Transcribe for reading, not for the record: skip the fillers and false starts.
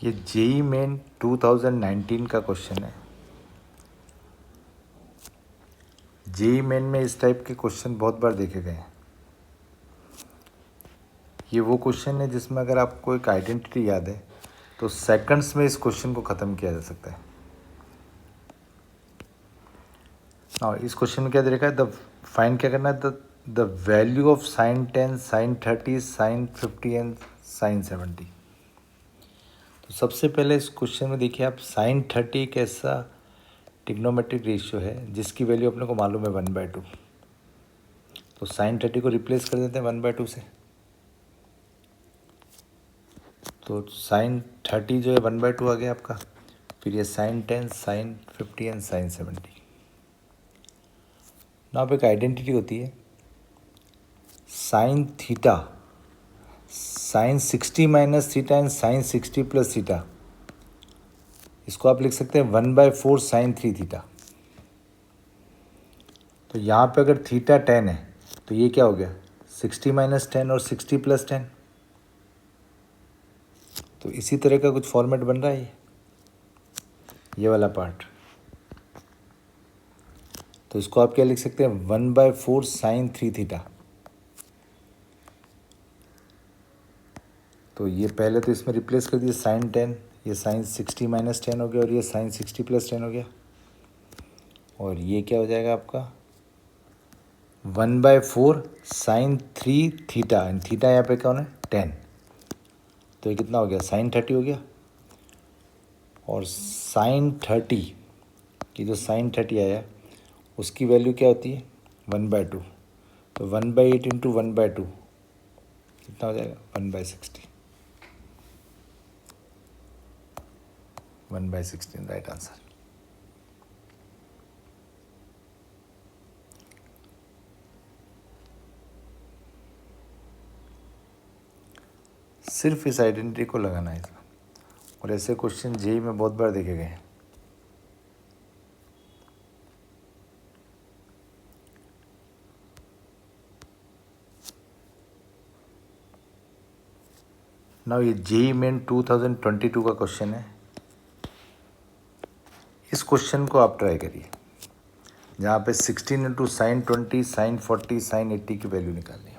ये JEE main 2019 का question है। जेई मेन में इस टाइप के क्वेश्चन बहुत बार देखे गए हैं। ये वो क्वेश्चन है जिसमें अगर आपको एक आइडेंटिटी याद है तो सेकंड्स में इस क्वेश्चन को ख़त्म किया जा सकता है। और इस क्वेश्चन में क्या दे रखा है, द फाइंड क्या करना है, the value of sine 10, sine 30, sine 50 and sine 70। तो सबसे पहले इस क्वेश्चन में देखिए आप, साइन 30 एक ऐसा ट्रिग्नोमेट्रिक रेशियो है जिसकी वैल्यू अपने को मालूम है 1/2। तो साइन 30 को रिप्लेस कर देते हैं 1/2 से। तो साइन 30 जो है 1/2 आ गया आपका। फिर ये साइन 10, साइन 50 एंड साइन 70। ना आप एक आइडेंटिटी होती है sine theta, sine 60 minus theta and sine 60 plus theta. इसको आप लिख सकते हैं 1/4 साइन 3 थीटा। तो यहाँ पे अगर थीटा 10 है तो ये क्या हो गया, 60 माइनस 10 और 60 प्लस 10। तो इसी तरह का कुछ फॉर्मेट बन रहा है ये वाला पार्ट। तो इसको आप क्या लिख सकते हैं, 1/4 साइन 3 थीटा। तो ये पहले तो इसमें रिप्लेस कर दिए साइन 10, ये साइन 60 माइनस 10 हो गया और ये साइन 60 प्लस 10 हो गया। और ये क्या हो जाएगा आपका 1/4 साइन 3 थीटा, एंड थीटा यहाँ पे कौन है 10। तो ये कितना हो गया, साइन 30 हो गया। और साइन 30 की जो साइन 30 आया उसकी वैल्यू क्या होती है 1/2। तो 1/8 इंटू 1/2 कितना हो जाएगा 1/16। 1/16 राइट आंसर। सिर्फ इस आइडेंटिटी को लगाना है। और ऐसे क्वेश्चन जेई में बहुत बार देखे गए हैं। नाउ ये जेई मेन 2022 का क्वेश्चन है। इस क्वेश्चन को आप ट्राई करिए जहाँ पे 16 इंटू साइन 20, साइन 40, साइन 80 की वैल्यू निकालनी है।